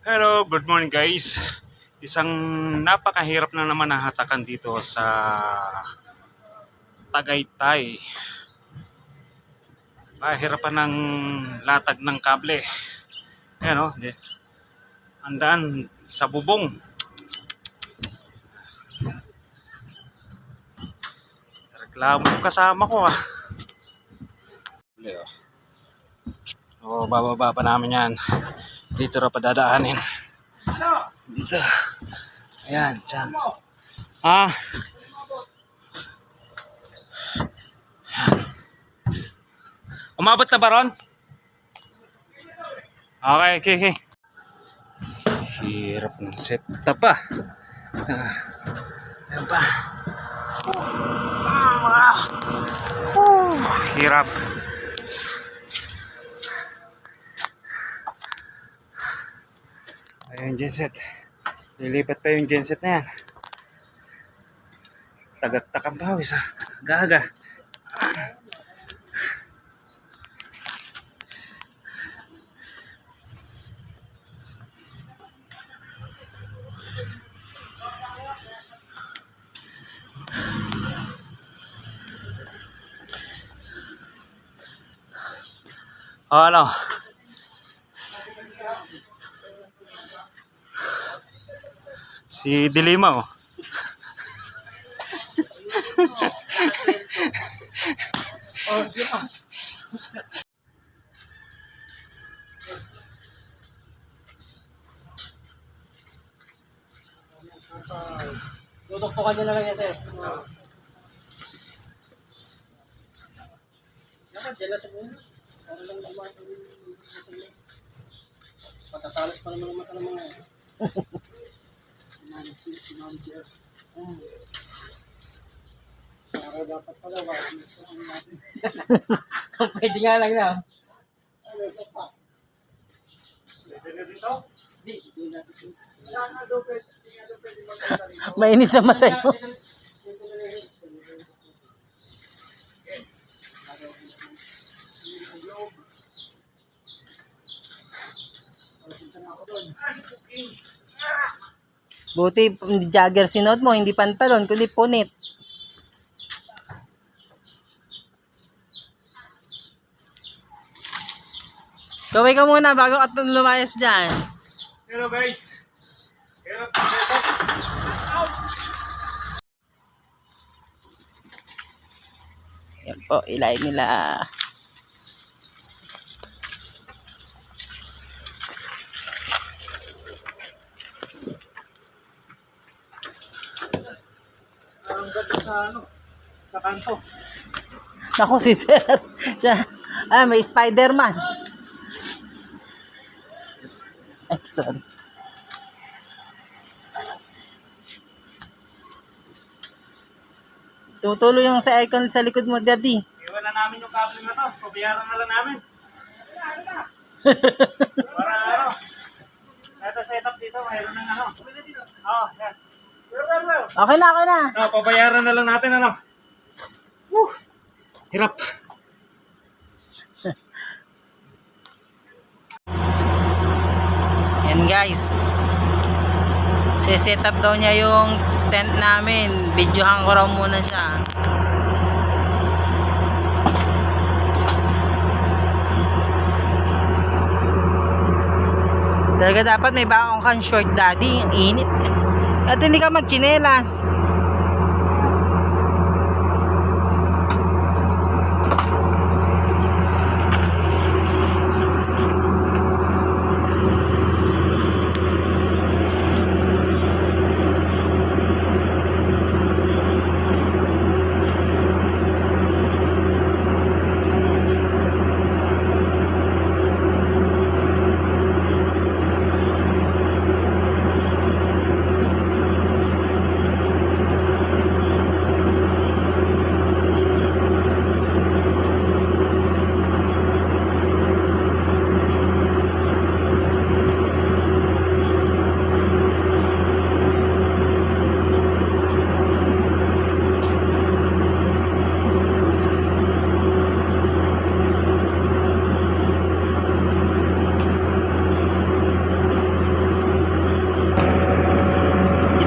Hello, good morning guys. Isang napakahirap na naman na hatakan dito sa Tagaytay. Mahirapan ng latag ng kable. Ayan o, andaan sa bubong. Reklamo yung kasama ko ah. O, bababa pa namin yan. Dito na padadaanin. Dito. Ayan, dyan. Ah. Umabot na ba ron? Okay. Hirap ng setup pa. Ayan pa. Hirap. Ayun yung genset. Lilipat pa yung genset na yan. Tagak-takang pawis ha. Aga-aga. O ano? Si Dilima oh. Duduktukan nyo na lang yan, sir. Diyan lang sa buhay. Para lang naman. Patatalas pa naman ang mata ng mga yan. Para dapat pala, pwede nga lang na. Ano, isa pa? Pwede na dito? Hindi natin. Mainit sa mata mo. Buti jogger sinuot mo, hindi pantalon, kundi punit. Kaway ka muna bago at lumayas dyan. Hello guys. Yan po, ilay nila. Ang ganda sa ano? Sa kanto. Naku si sir. May Spider-Man. Ay, sorry. Tutulo yung sa aircon sa likod mo, daddy. Iwan na namin yung kable na to. Pabayaran na lang namin. Para ano? Ito setup dito. Mayroon ng ano. Oo, yan. Okay na. Pabayaran na lang natin ano. Hirap. Yan guys. Set up daw niya yung tent namin. Videohan ko raw muna siya. Talaga dapat may baong kang short, daddy. Ang init. At hindi ka magchinelas.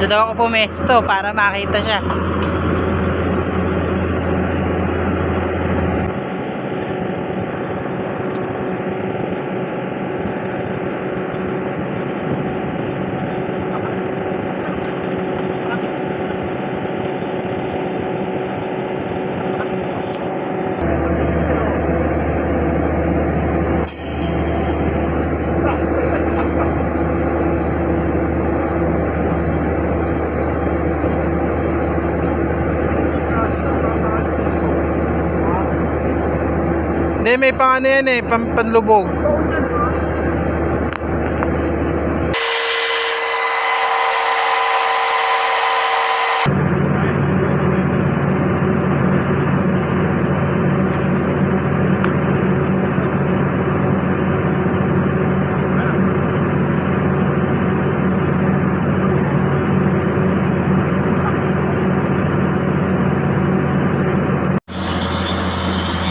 Dito daw ako pumesto para makita siya. Hindi, may pang ano yan eh, panlubog.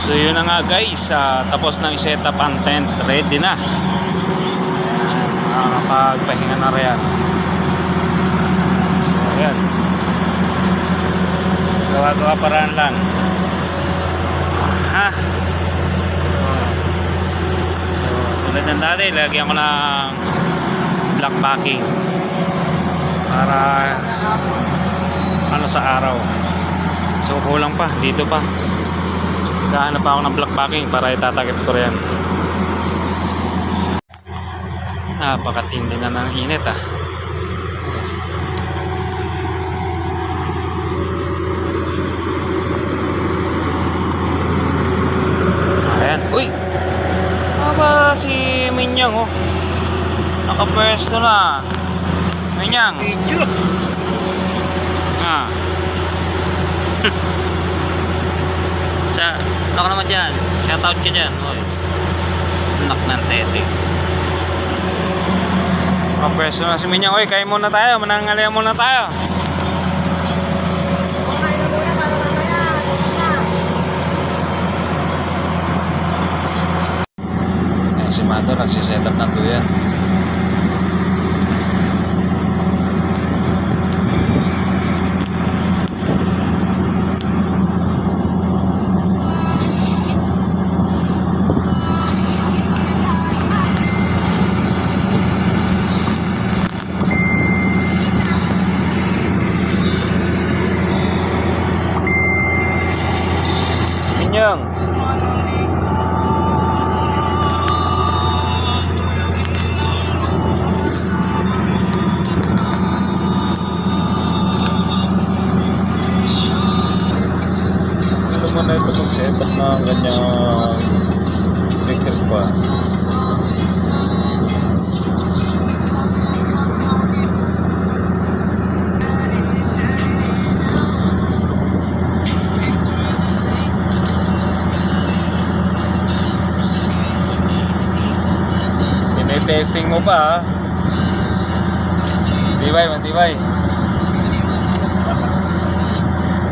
So yun na nga guys, tapos ng setup ang tent, ready na. Nakakapagpahinga na rin. So ayan, gawa-gawa paraan lang ha. So tulad ng dati, lagyan ko ng black backing para ano sa araw. So kulang pa, dito pa kahanap pa ako ng black backing para itatakip ko rin. Napakatindi na ng init ah. Ayan, uy, ba si Minyang oh, nakapwesto na. Minyang ah. Sa, ano ka naman dyan? Shoutout ka dyan. Oy. Anak ng tete. Pwesto na si Minyang. Oy, kain muna tayo. Manangalian muna tayo. Eh, si Mado nagsiset up ng tuyan. Minyang. Ano mo na ito mag-set up ng ganyang electric pa? Testing mo pa ha. Matibay.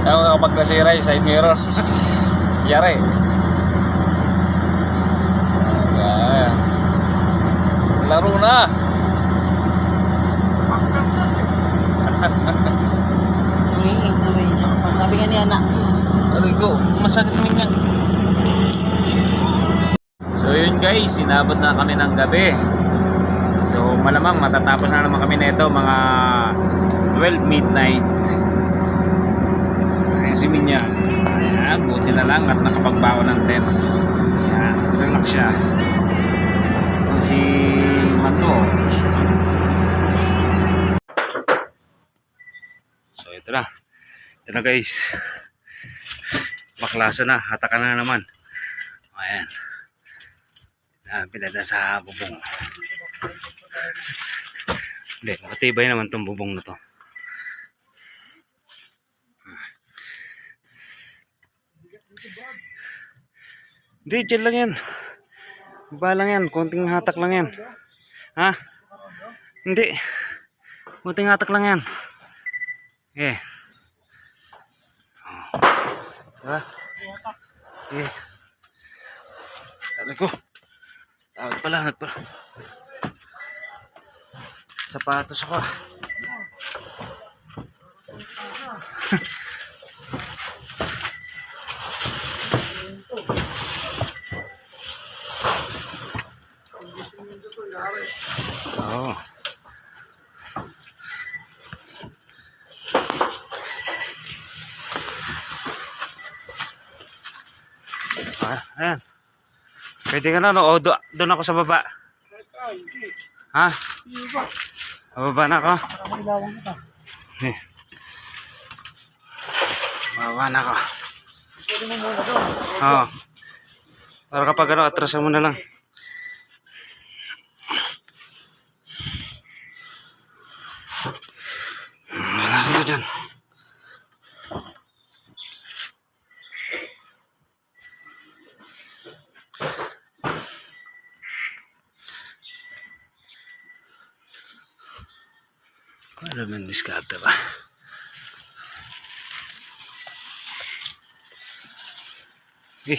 Ako kapag nasira yung side mirror. Yari. Ayan. Laro na. Sabi nga ni anak. Aray ko, masakit mo yan. So yun guys, inabot na kami ng gabi. So malamang matatapos na naman kami nito mga 12 midnight. Ayan si Minya. Ayan, buti na lang at nakapagbaon ng tent. Ayan, relax siya. Ito si Mando. So ito na. Ito na guys. Baklasa na, hatakan na naman. Ayan. Pinada sa bubong. Hindi, matibay naman itong bubong na to. Hindi, dyan lang yan. Baba lang yan, konting hatak lang yan. Ha? Hindi. Konting hatak lang yan. Eh. Diba? Eh. Sabi ko. Tawag pala, sapatos ako. Oo. Ayan. Pwede ka na, no? O, doon ako sa baba. Ha? Bababa na ako. Eh. Bababa na ako. Oo. Para kapag ano, atrasan mo na lang. Marami na dyan. Alam mo yung diskarte ba? Eh.